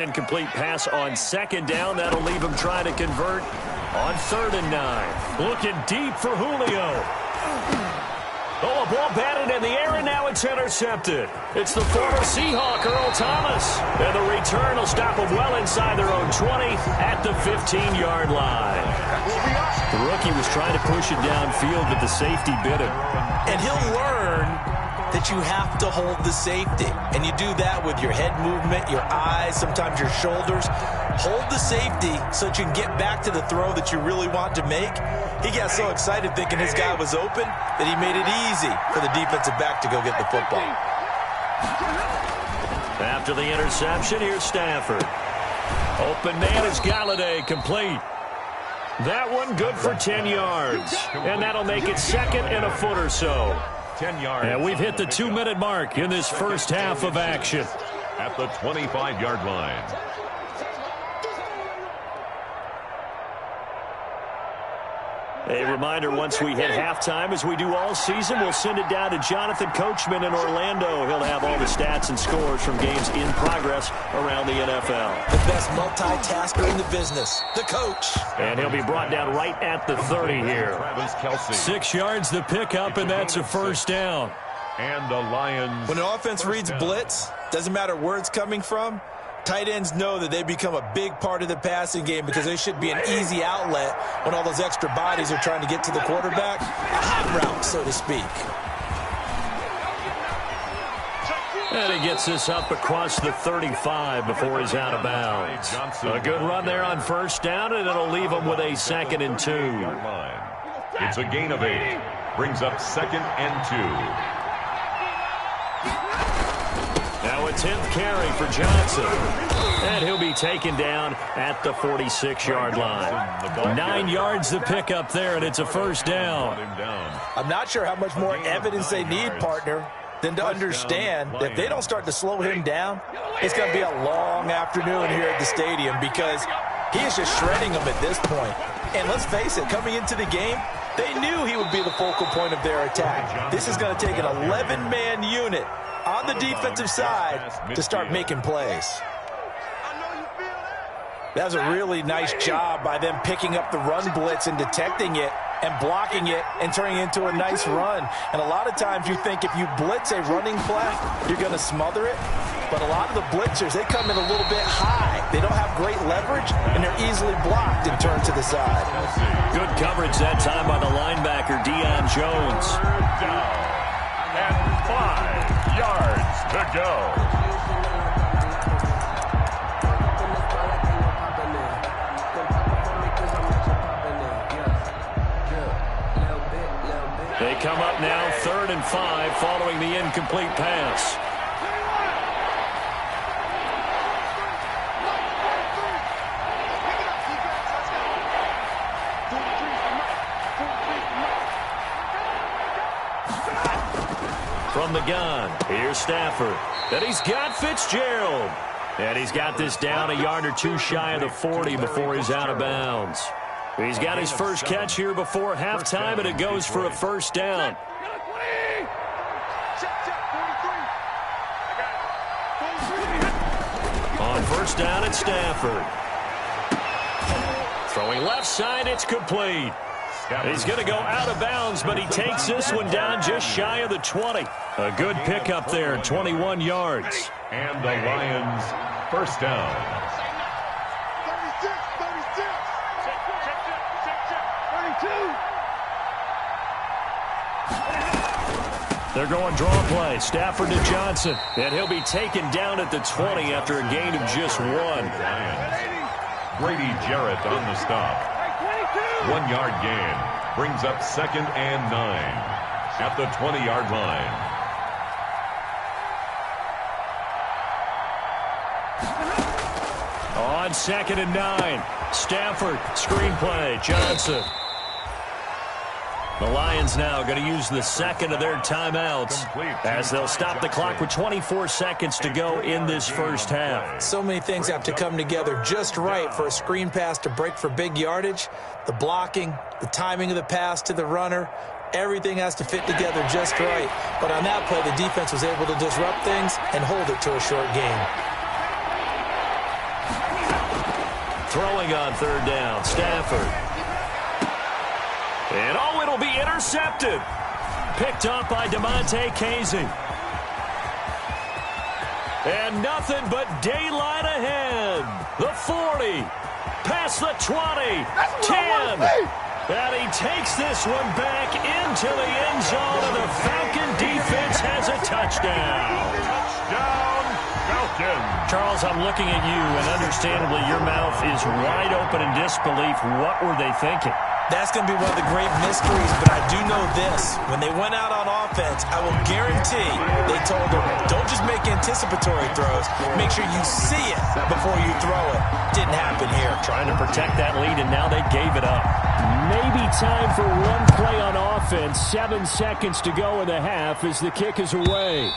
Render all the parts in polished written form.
Incomplete pass on second down. That'll leave him trying to convert on 3rd and 9. Looking deep for Julio. Oh, a ball batted in the air, and now it's intercepted. It's the former Seahawk, Earl Thomas. And the return will stop them well inside their own 20 at the 15-yard line. The rookie was trying to push it downfield, but the safety bit him. And he'll learn that you have to hold the safety. And you do that with your head movement, your eyes, sometimes your shoulders. Hold the safety so that you can get back to the throw that you really want to make. He got so excited thinking his guy was open that he made it easy for the defensive back to go get the football. After the interception, here's Stafford. Open man is Galladay, complete. That one good for 10 yards. And that'll make it 2nd and a foot or so. 10 yards. And we've hit the 2-minute mark in this first half of action. At the 25-yard line. A reminder, once we hit halftime, as we do all season, we'll send it down to Jonathan Coachman in Orlando. He'll have all the stats and scores from games in progress around the NFL. The best multitasker in the business, the coach. And he'll be brought down right at the 30 here. 6 yards the pickup, and that's a first down. And the Lions. When an offense reads blitz, doesn't matter where it's coming from, tight ends know that they become a big part of the passing game because they should be an easy outlet when all those extra bodies are trying to get to the quarterback. A hot route, so to speak. And he gets this up across the 35 before he's out of bounds. A good run there on first down, and it'll leave him with a 2nd and 2. It's a gain of 8. Brings up 2nd and 2. Now a 10th carry for Johnson. And he'll be taken down at the 46-yard line. 9 yards the pickup there, and it's a first down. I'm not sure how much more evidence they need, partner, than to understand that if they don't start to slow him down, it's going to be a long afternoon here at the stadium because he is just shredding them at this point. And let's face it, coming into the game, they knew he would be the focal point of their attack. This is going to take an 11-man unit on the defensive side to start making plays. That was a really nice job by them picking up the run blitz and detecting it and blocking it and turning it into a nice run. And a lot of times you think if you blitz a running play, you're going to smother it. But a lot of the blitzers, they come in a little bit high. They don't have great leverage, and they're easily blocked and turned to the side. Good coverage that time by the linebacker, Deion Jones. And 5 yards to go. They come up now 3rd and 5 following the incomplete pass. From the gun, here's Stafford. And he's got Fitzgerald. And he's got this down a yard or two shy of the 40 before he's out of bounds. He's got his first catch here before halftime, and it goes for a first down. On first down, it's Stafford. Throwing left side, it's complete. He's going to go out of bounds, but he takes this one down just shy of the 20. A good pickup there, 21 yards. And the Lions first down. They're going draw play. Stafford to Johnson. And he'll be taken down at the 20 after a gain of just 1. Brady Jarrett on the stop. 1 yard gain. Brings up 2nd and 9 at the 20-yard line. On 2nd and 9. Stafford, screen play. Johnson. The Lions now going to use the second of their timeouts as they'll stop the clock with 24 seconds to go in this first half. So many things have to come together just right for a screen pass to break for big yardage. The blocking, the timing of the pass to the runner, everything has to fit together just right. But on that play, the defense was able to disrupt things and hold it to a short game. Throwing on third down, Stafford. And it'll be intercepted. Picked up by DeMonte Casey. And nothing but daylight ahead. The 40, past the 20, 10. And he takes this one back into the end zone, and the Falcon defense has a touchdown. Touchdown, Falcons. Charles, I'm looking at you, and understandably your mouth is wide open in disbelief. What were they thinking? That's going to be one of the great mysteries, but I do know this. When they went out on offense, I will guarantee they told them, don't just make anticipatory throws. Make sure you see it before you throw it. Didn't happen here. Trying to protect that lead, and now they gave it up. Maybe time for one play on offense. 7 seconds to go in the half as the kick is away.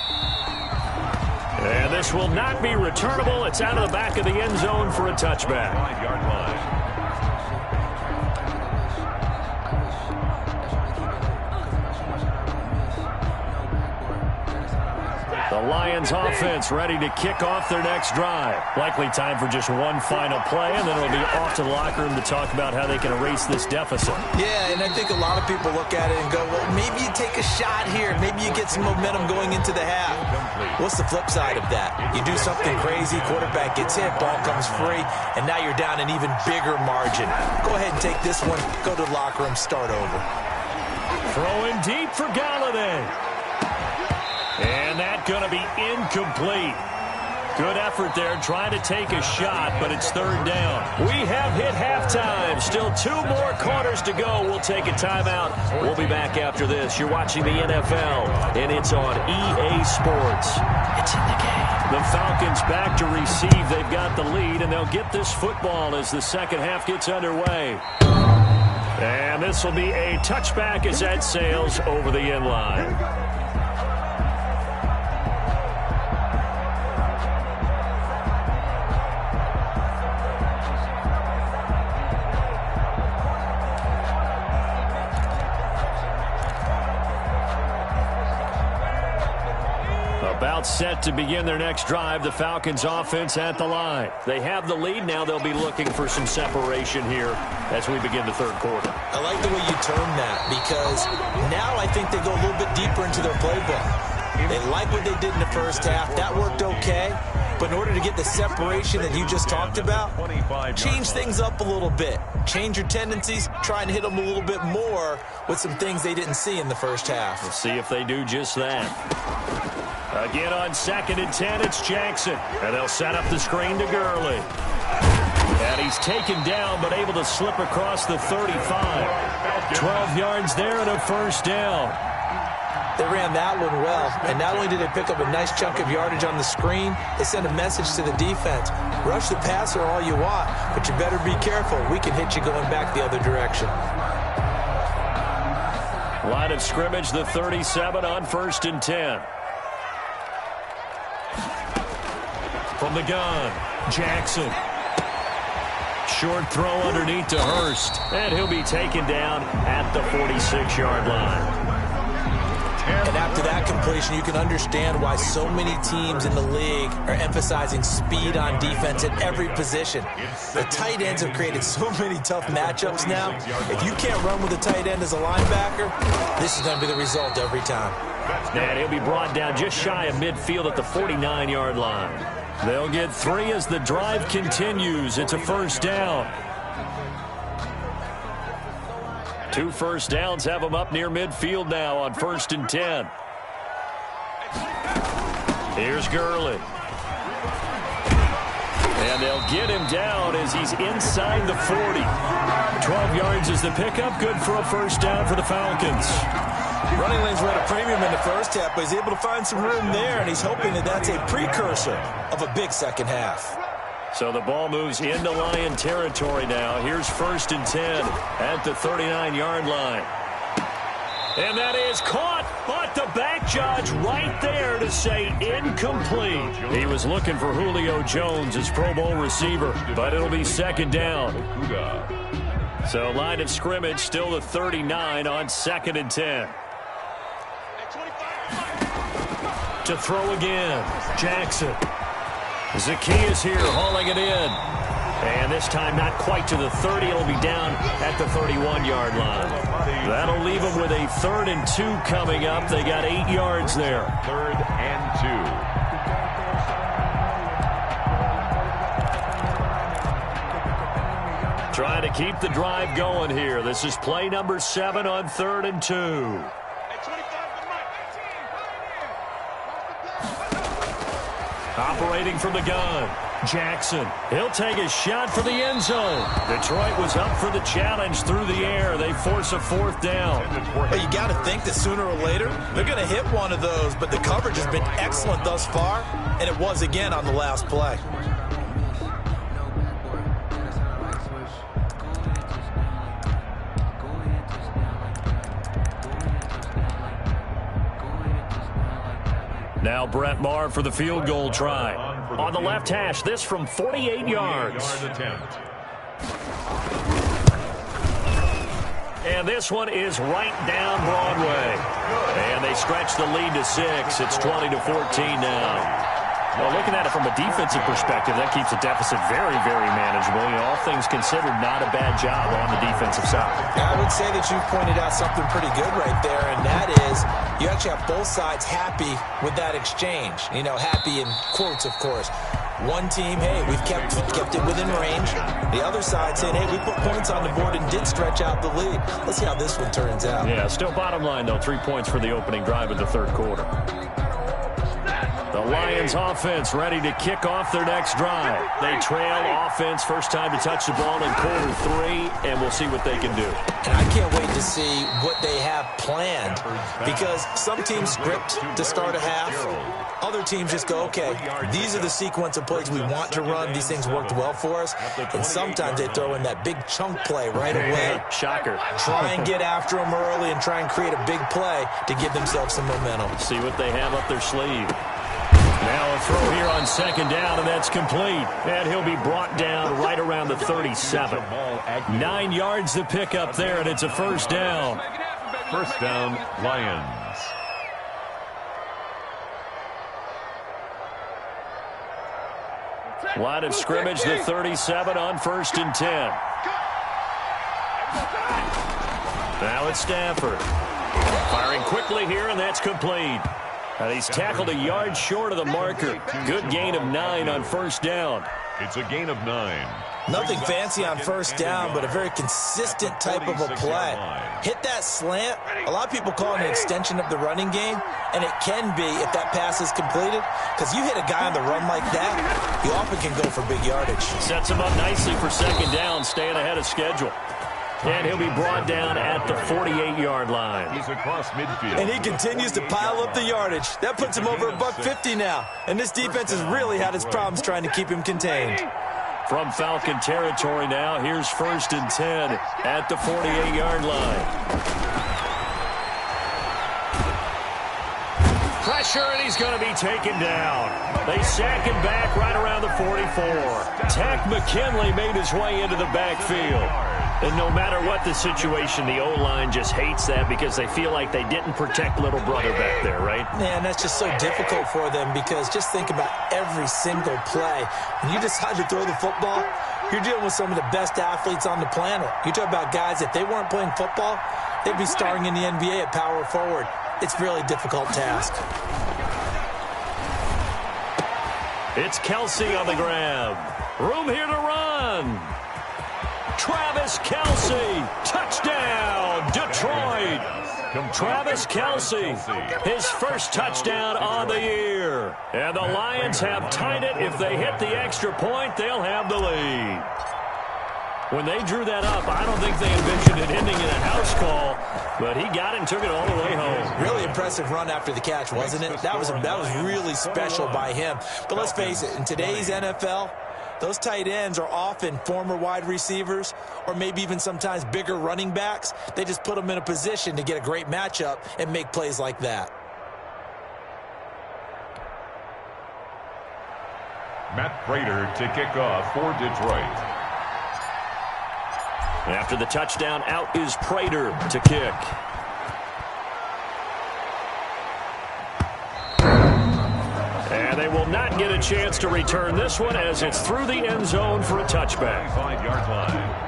And this will not be returnable. It's out of the back of the end zone for a touchback. 5-yard line. The Lions offense ready to kick off their next drive. Likely time for just one final play, and then it'll be off to the locker room to talk about how they can erase this deficit. Yeah, and I think a lot of people look at it and go, well, maybe you take a shot here. Maybe you get some momentum going into the half. What's the flip side of that? You do something crazy, quarterback gets hit, ball comes free, and now you're down an even bigger margin. Go ahead and take this one, go to the locker room, start over. Throwing deep for Galladay. And that's going to be incomplete. Good effort there, trying to take a shot, but it's third down. We have hit halftime. Still 2 more quarters to go. We'll take a timeout. We'll be back after this. You're watching the NFL, and it's on EA Sports. It's in the game. The Falcons back to receive. They've got the lead, and they'll get this football as the second half gets underway. And this will be a touchback as that sails over the end line. About set to begin their next drive, the Falcons offense at the line. They have the lead. Now they'll be looking for some separation here as we begin the third quarter. I like the way you term that, because now I think they go a little bit deeper into their playbook. They like what they did in the first half. That worked okay. But in order to get the separation that you just talked about, change things up a little bit. Change your tendencies. Try and hit them a little bit more with some things they didn't see in the first half. We'll see if they do just that. Again on 2nd and 10, it's Jackson. And they'll set up the screen to Gurley. And he's taken down, but able to slip across the 35. 12 yards there and a first down. They ran that one well, and not only did they pick up a nice chunk of yardage on the screen, they sent a message to the defense. Rush the passer all you want, but you better be careful. We can hit you going back the other direction. Line of scrimmage, the 37 on 1st and 10. From the gun, Jackson. Short throw underneath to Hurst. And he'll be taken down at the 46-yard line. And after that completion, you can understand why so many teams in the league are emphasizing speed on defense at every position. The tight ends have created so many tough matchups now. If you can't run with a tight end as a linebacker, this is going to be the result every time. And he'll be brought down just shy of midfield at the 49-yard line. They'll get 3 as the drive continues. It's a first down. 2 first downs have them up near midfield now on 1st and 10. Here's Gurley. And they'll get him down as he's inside the 40. 12 yards is the pickup. Good for a first down for the Falcons. Running lanes were at a premium in the first half, but he's able to find some room there, and he's hoping that that's a precursor of a big second half. So the ball moves into Lion territory now. Here's 1st and 10 at the 39-yard line. And that is caught, but the back judge right there to say incomplete. He was looking for Julio Jones, his Pro Bowl receiver, but it'll be 2nd down. So line of scrimmage still the 39 on 2nd and 10. To throw again, Jackson. Zacchaeus here hauling it in. And this time not quite to the 30. It'll be down at the 31-yard line. That'll leave them with a 3rd and 2 coming up. They got 8 yards there. 3rd and 2. Trying to keep the drive going here. This is play number 7 on 3rd and 2. Operating from the gun, Jackson. He'll take a shot for the end zone. Detroit was up for the challenge through the air. They force a 4th down. Well, you got to think that sooner or later they're going to hit one of those, but the coverage has been excellent thus far, and it was again on the last play. Now Brett Maher for the field goal try. On the left hash, this from 48 yards. And this one is right down Broadway. And they stretch the lead to 6. It's 20-14 now. Well, looking at it from a defensive perspective, that keeps the deficit very, very manageable. You know, all things considered, not a bad job on the defensive side. I would say that you've pointed out something pretty good right there, and that is you actually have both sides happy with that exchange. You know, happy in quotes, of course. One team, hey, we've kept it within range. The other side saying, hey, we put points on the board and did stretch out the lead. Let's see how this one turns out. Yeah, still bottom line, though, 3 points for the opening drive of the 3rd quarter. The Lions offense ready to kick off their next drive. They trail offense, first time to touch the ball in quarter 3, and we'll see what they can do. And I can't wait to see what they have planned, because some teams script to start a half. Other teams just go, okay, these are the sequence of plays we want to run. These things worked well for us. And sometimes they throw in that big chunk play right away. Shocker. Try and get after them early and try and create a big play to give themselves some momentum. See what they have up their sleeve. Now a throw here on 2nd down, and that's complete. And he'll be brought down right around the 37. 9 yards to pick up there, and it's a 1st down. 1st down, Lions. Line of scrimmage, the 37 on 1st and 10. Now it's Stafford. Firing quickly here, and that's complete. He's tackled a yard short of the marker. Good gain of 9 on 1st down. It's a gain of 9. Nothing fancy on 1st down, but a very consistent type of a play. Hit that slant. A lot of people call it an extension of the running game, and it can be if that pass is completed, because you hit a guy on the run like that, you often can go for big yardage. Sets him up nicely for 2nd down, staying ahead of schedule. And he'll be brought down at the 48-yard line. He's across midfield. And he continues to pile up the yardage. That puts him over $150 now. And this defense has really had its problems trying to keep him contained. From Falcon territory now, here's 1st and 10 at the 48-yard line. Pressure, and he's going to be taken down. They sack him back right around the 44. Takk McKinley made his way into the backfield. And no matter what the situation, the O-line just hates that because they feel like they didn't protect little brother back there, right? Yeah, and that's just so difficult for them because just think about every single play. When you decide to throw the football, you're dealing with some of the best athletes on the planet. You talk about guys, if they weren't playing football, they'd be starring in the NBA at power forward. It's a really difficult task. It's Kelsey on the grab. Room here to run. Travis Kelce, touchdown, Detroit. Travis Kelce, his first touchdown on the year. And the Lions have tied it. If they hit the extra point, they'll have the lead. When they drew that up, I don't think they envisioned it ending in a house call, but he got it and took it all the way home. Really impressive run after the catch, wasn't it? That was really special by him. But let's face it, in today's NFL, those tight ends are often former wide receivers or maybe even sometimes bigger running backs. They just put them in a position to get a great matchup and make plays like that. Matt Prater to kick off for Detroit. After the touchdown, out is Prater to kick. And they will not get a chance to return this one as it's through the end zone for a touchback. 5-yard line.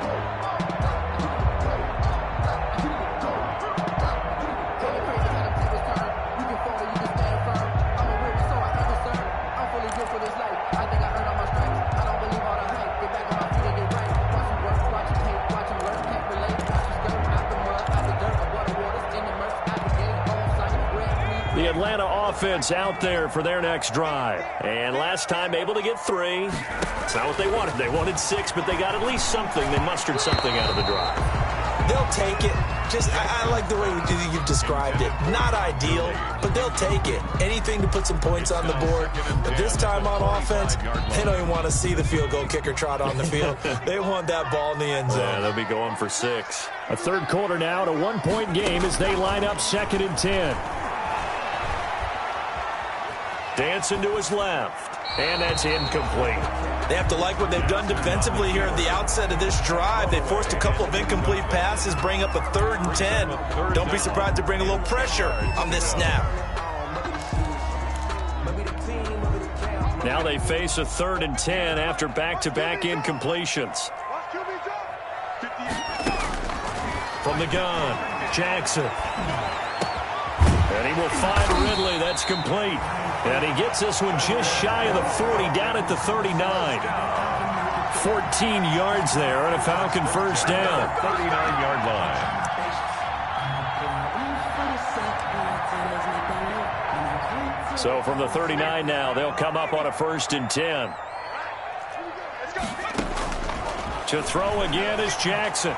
The Atlanta offense out there for their next drive. And last time able to get 3. It's not what they wanted. They wanted 6, but they got at least something. They mustered something out of the drive. They'll take it. I like the way you've described it. Not ideal, but they'll take it. Anything to put some points on the board. But this time on offense, they don't even want to see the field goal kicker trot on the field. They want that ball in the end zone. Yeah, they'll be going for 6. A third quarter now, a 1-point game as they line up 2nd and 10. Dancing to his left, and that's incomplete. They have to like what they've done defensively here at the outset of this drive. They forced a couple of incomplete passes, bring up a 3rd and 10. Don't be surprised to bring a little pressure on this snap. Now they face a 3rd and 10 after back-to-back incompletions. From the gun, Jackson. And he will find Ridley. That's complete. And he gets this one just shy of the 40, down at the 39. 14 yards there and a Falcon first down. 39-yard line. So from the 39 now, they'll come up on a 1st and 10. To throw again is Jackson.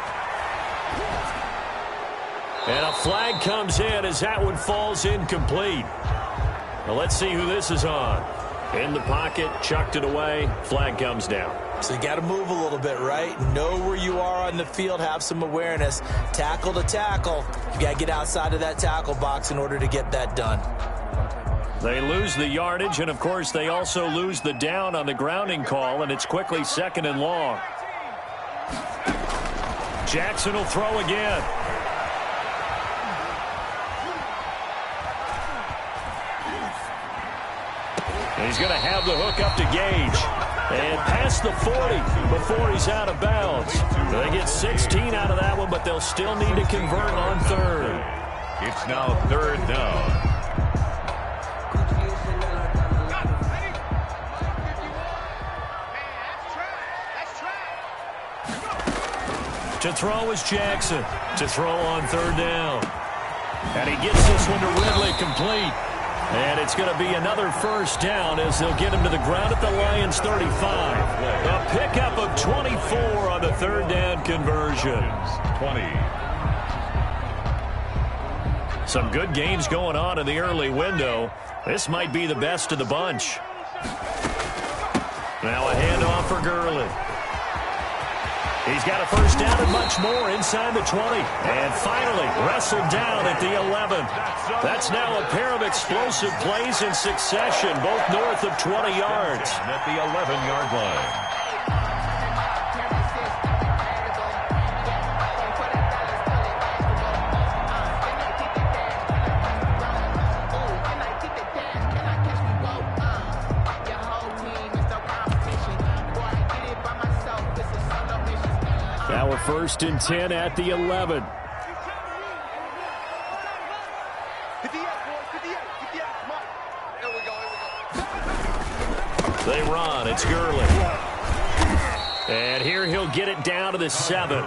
And a flag comes in as that one falls incomplete. Well, let's see who this is on. In the pocket, chucked it away, flag comes down. So you got to move a little bit, right? Know where you are on the field, have some awareness. Tackle to tackle. You got to get outside of that tackle box in order to get that done. They lose the yardage, and of course they also lose the down on the grounding call, and it's quickly 2nd and long. Jackson will throw again. He's going to have the hook up to Gage. And past the 40 before he's out of bounds. They get 16 out of that one, but they'll still need to convert on 3rd. It's now 3rd down. To throw is Jackson. To throw on 3rd down. And he gets this one to Ridley complete. And it's going to be another first down as they'll get him to the ground at the Lions' 35. A pickup of 24 on the 3rd down conversion. 20. Some good games going on in the early window. This might be the best of the bunch. Now a handoff for Gurley. He's got a first down and much more inside the 20. And finally wrestled down at the 11. That's now a pair of explosive plays in succession, both north of 20 yards. At the 11-yard line. Now a 1st and 10 at the 11. They run. It's Gurley. And here he'll get it down to the 7.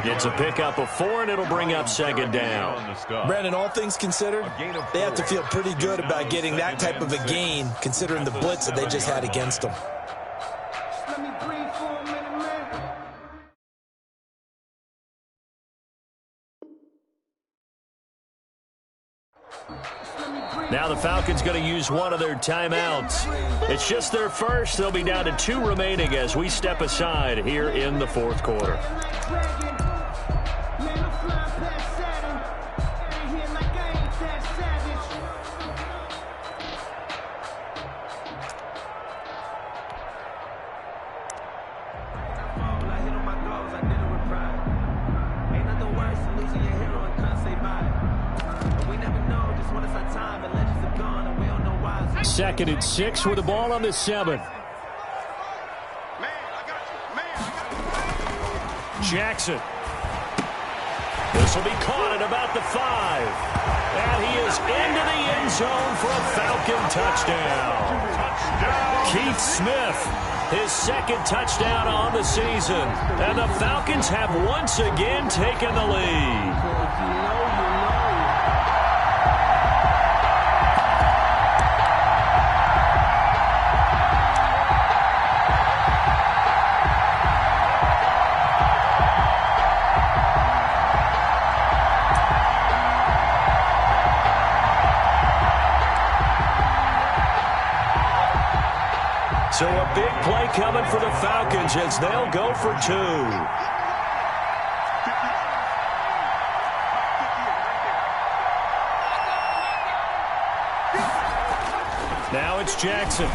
It's a pickup of 4, and it'll bring up 2nd down. Brandon, all things considered, they have to feel pretty good about getting that type of a gain, considering the blitz that they just had against them. Now the Falcons going to use one of their timeouts. It's just their first. They'll be down to 2 remaining as we step aside here in the 4th quarter. Second and 6 with the ball on the 7. Jackson. This will be caught at about the 5. And he is into the end zone for a Falcon touchdown. Keith Smith, his second touchdown on the season. And the Falcons have once again taken the lead. So a big play coming for the Falcons as they'll go for 2. Now it's Jackson.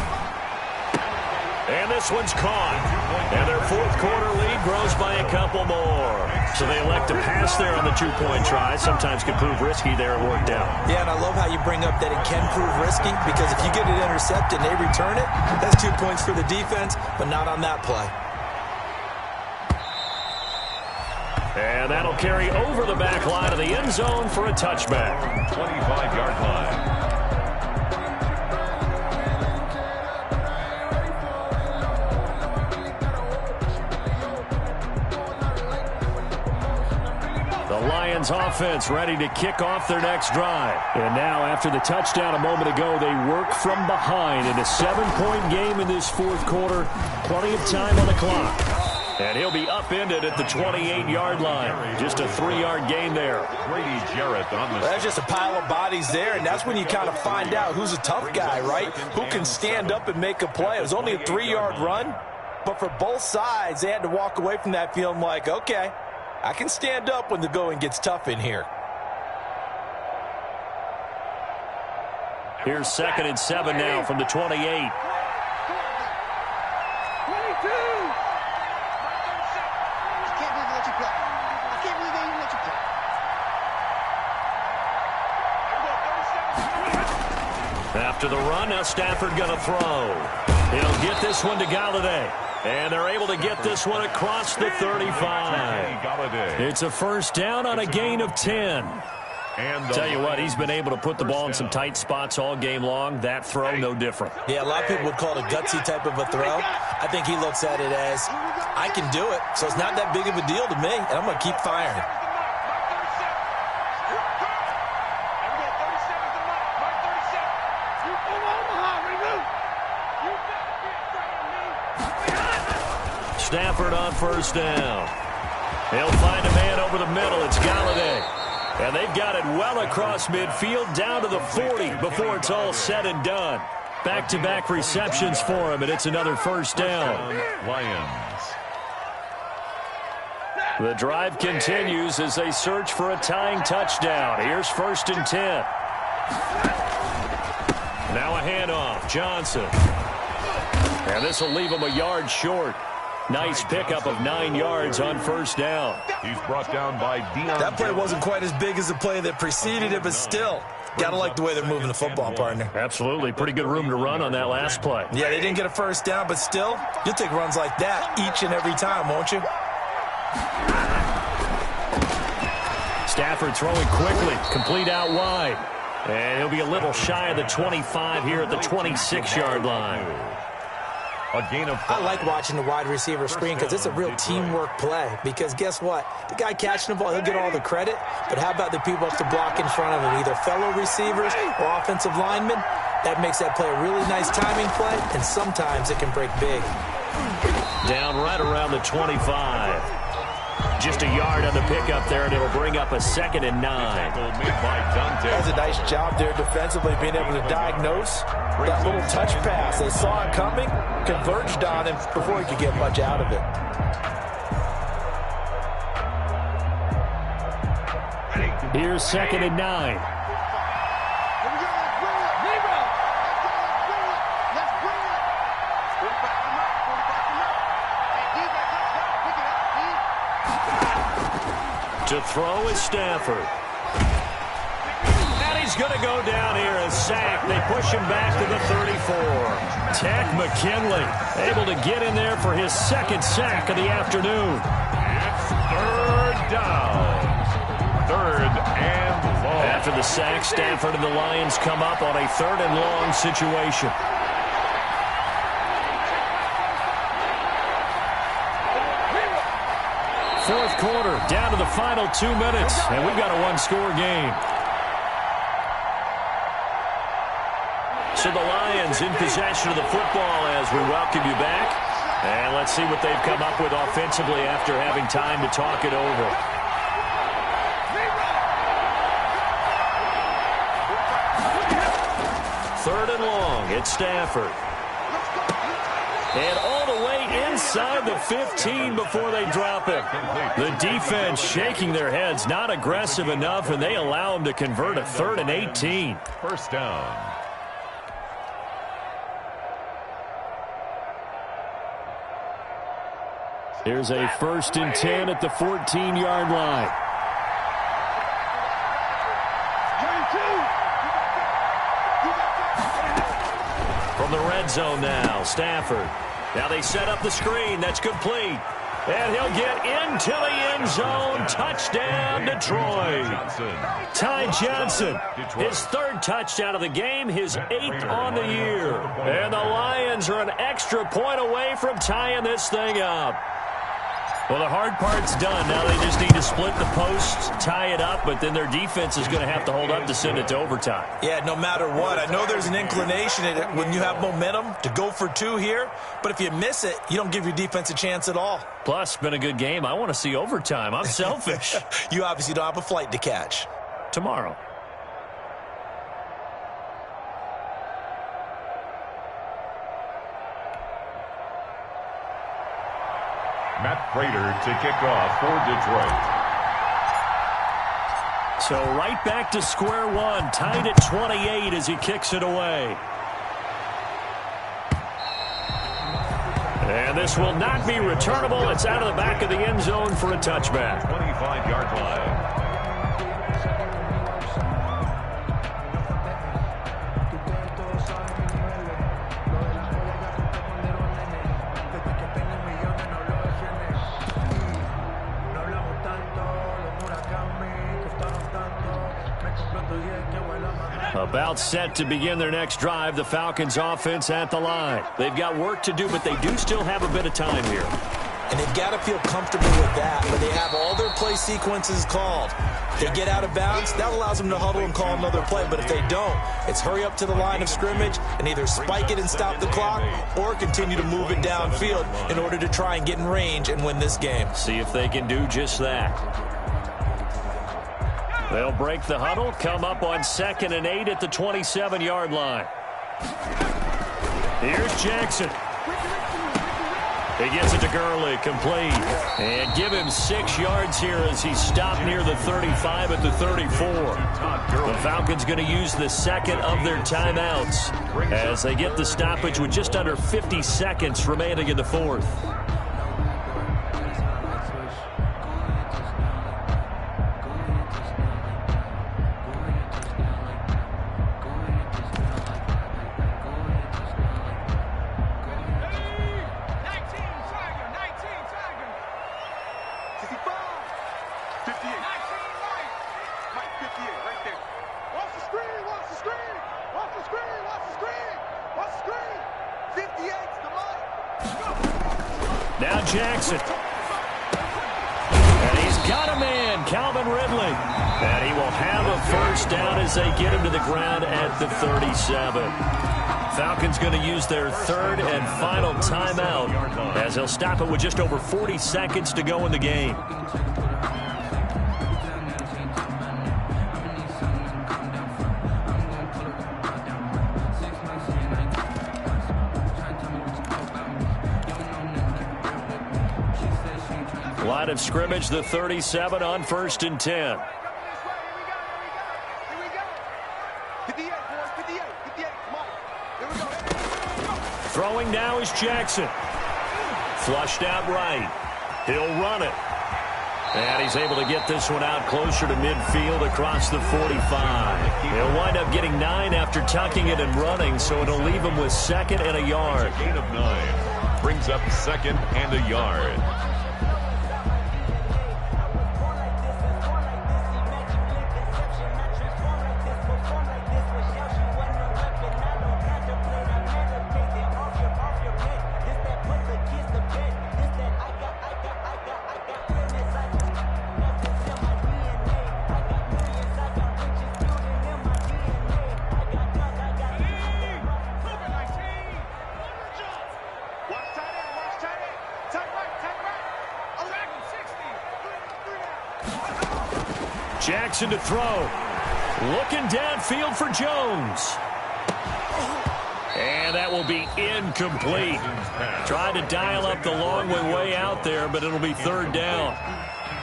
And this one's caught. And their fourth quarter lead grows by a couple more. So they elect to pass there on the 2-point try. Sometimes can prove risky there. It worked out. Yeah, and I love how you bring up that it can prove risky, because if you get it intercepted and they return it, that's 2 points for the defense, but not on that play. And that'll carry over the back line of the end zone for a touchback. 25-yard line. Lions offense ready to kick off their next drive. And now, after the touchdown a moment ago, they work from behind in a 7-point game in this fourth quarter. Plenty of time on the clock. And he'll be upended at the 28-yard line. Just a 3-yard gain there. Grady Jarrett on the... That's just a pile of bodies there, and that's when you kind of find out who's a tough guy, right? Who can stand up and make a play. It was only a 3-yard run, but for both sides, they had to walk away from that feeling like, okay, I can stand up when the going gets tough in here. Here's 2nd and 7 now from the 28. 22. I can't believe they let you play. I can't believe they even let you play. After the run, now Stafford going to throw. He'll get this one to Galladay. And they're able to get this one across the 35. It's a first down on a gain of 10. Tell you what, he's been able to put the ball in some tight spots all game long. That throw, no different. Yeah, a lot of people would call it a gutsy type of a throw. I think he looks at it as, I can do it, so it's not that big of a deal to me, and I'm going to keep firing. Stafford on first down. He'll find a man over the middle. It's Galladay. And they've got it well across midfield down to the 40 before it's all said and done. Back-to-back receptions for him, and it's another first down. Lions. The drive continues as they search for a tying touchdown. Here's 1st and 10. Now a handoff. Johnson. And this will leave him a yard short. Nice pickup of 9 yards on first down. He's brought down by Deion. That play wasn't quite as big as the play that preceded it, but still, gotta like the way they're moving the football, partner. Absolutely. Pretty good room to run on that last play. Yeah, they didn't get a first down, but still, you'll take runs like that each and every time, won't you? Stafford throwing quickly, complete out wide. And he'll be a little shy of the 25 here at the 26-yard line. A gain of 5. I like watching the wide receiver screen because it's a real teamwork play. Because guess what? The guy catching the ball, he'll get all the credit. But how about the people up to block in front of him, either fellow receivers or offensive linemen? That makes that play a really nice timing play, and sometimes it can break big. Down right around the 25. Just a yard on the pickup there, and it'll bring up a 2nd and 9. That's a nice job there defensively, being able to diagnose that little touch pass. They saw it coming, converged on him before he could get much out of it. Here's 2nd and 9. To throw is Stafford. He's going to go down here and sack. They push him back to the 34. Tech McKinley able to get in there for his second sack of the afternoon. It's third down. Third and long. After the sack, Stafford and the Lions come up on a third and long situation. Fourth quarter, down to the final 2 minutes, and we've got a one-score game. So the Lions in possession of the football as we welcome you back. And let's see what they've come up with offensively after having time to talk it over. Third and long, it's Stafford. And all the way inside the 15 before they drop it. The defense shaking their heads, not aggressive enough, and they allow them to convert a 3rd and 18. First down. Here's a 1st and 10 at the 14-yard line. From the red zone now, Stafford. Now they set up the screen. That's complete. And he'll get into the end zone. Touchdown, Detroit. Ty Johnson, his 3rd touchdown of the game, his 8th on the year. And the Lions are an extra point away from tying this thing up. Well, the hard part's done. Now they just need to split the posts, tie it up, but then their defense is going to have to hold up to send it to overtime. Yeah, no matter what. I know there's an inclination when you have momentum to go for 2 here, but if you miss it, you don't give your defense a chance at all. Plus, been a good game. I want to see overtime. I'm selfish. You obviously don't have a flight to catch. Tomorrow. Matt Prater to kick off for Detroit. So right back to square one, tied at 28 as he kicks it away. And this will not be returnable. It's out of the back of the end zone for a touchback. 25-yard line. About set to begin their next drive, the Falcons offense at the line. They've got work to do, but they do still have a bit of time here. And they've got to feel comfortable with that, but they have all their play sequences called. If they get out of bounds, that allows them to huddle and call another play, but if they don't, it's hurry up to the line of scrimmage and either spike it and stop the clock or continue to move it downfield in order to try and get in range and win this game. See if they can do just that. They'll break the huddle, come up on 2nd and 8 at the 27-yard line. Here's Jackson. He gets it to Gurley, complete. And give him 6 yards here as he stopped near the 35 at the 34. The Falcons going to use the 2nd of their timeouts as they get the stoppage with just under 50 seconds remaining in the 4th. Now Jackson. And he's got a man, Calvin Ridley. And he will have a first down as they get him to the ground at the 37. Falcons going to use their 3rd and final timeout as they'll stop it with just over 40 seconds to go in the game. Line of scrimmage, the 37 on 1st and 10. Throwing now is Jackson. Flushed out right. He'll run it. And he's able to get this one out closer to midfield across the 45. He'll wind up getting 9 after tucking it and running, so it'll leave him with 2nd and a yard. Gain of 9 brings up 2nd and a yard. Jackson to throw. Looking downfield for Jones. And that will be incomplete. Tried to dial up the long way out there, but it'll be 3rd down.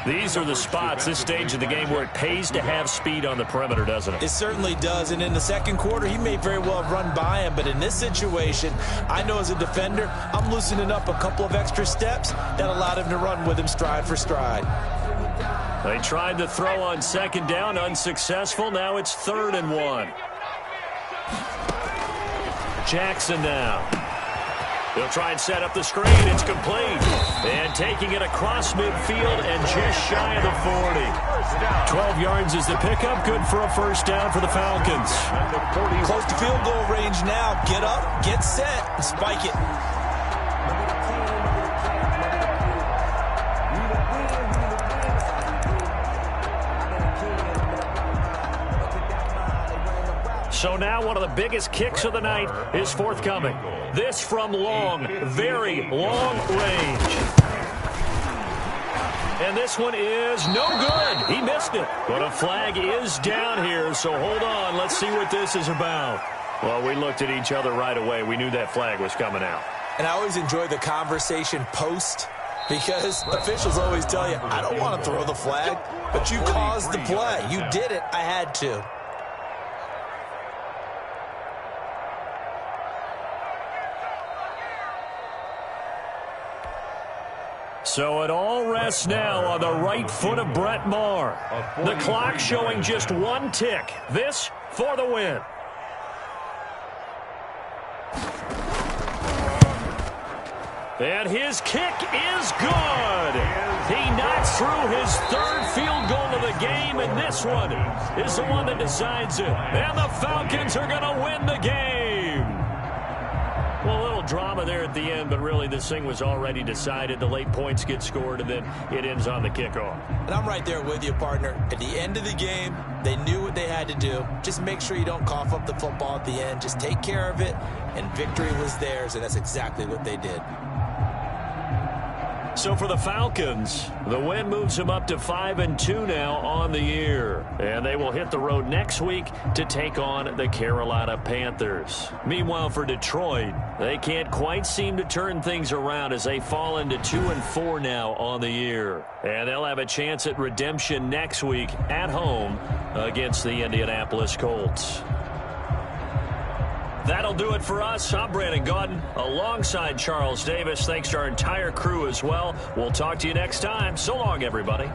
These are the spots, this stage of the game, where it pays to have speed on the perimeter, doesn't it? It certainly does, and in the second quarter, he may very well have run by him, but in this situation, I know as a defender, I'm loosening up a couple of extra steps that allowed him to run with him stride for stride. They tried to throw on 2nd down, unsuccessful. Now it's 3rd and 1. Jackson now. He'll try and set up the screen. It's complete. And taking it across midfield and just shy of the 40. 12 yards is the pickup. Good for a 1st down for the Falcons. Close to field goal range now. Get up, get set, and spike it. So now one of the biggest kicks of the night is forthcoming. This from long, very long range. And this one is no good. He missed it. But a flag is down here, so hold on. Let's see what this is about. Well, we looked at each other right away. We knew that flag was coming out. And I always enjoy the conversation post, because officials always tell you, I don't want to throw the flag, but you caused the play. You did it. I had to. So it all rests now on the right foot of Brett Maher. The clock showing just 1 tick. This for the win. And his kick is good. He knocks through his 3rd field goal of the game, and this one is the one that decides it. And the Falcons are going to win the game. Well, a little drama there at the end, but really this thing was already decided. The late points get scored, and then it ends on the kickoff. And I'm right there with you, partner. At the end of the game, they knew what they had to do. Just make sure you don't cough up the football at the end. Just take care of it, and victory was theirs, and that's exactly what they did. So for the Falcons, the win moves them up to 5-2 now on the year. And they will hit the road next week to take on the Carolina Panthers. Meanwhile, for Detroit, they can't quite seem to turn things around as they fall into 2-4 now on the year. And they'll have a chance at redemption next week at home against the Indianapolis Colts. That'll do it for us. I'm Brandon Gaudin alongside Charles Davis. Thanks to our entire crew as well. We'll talk to you next time. So long, everybody.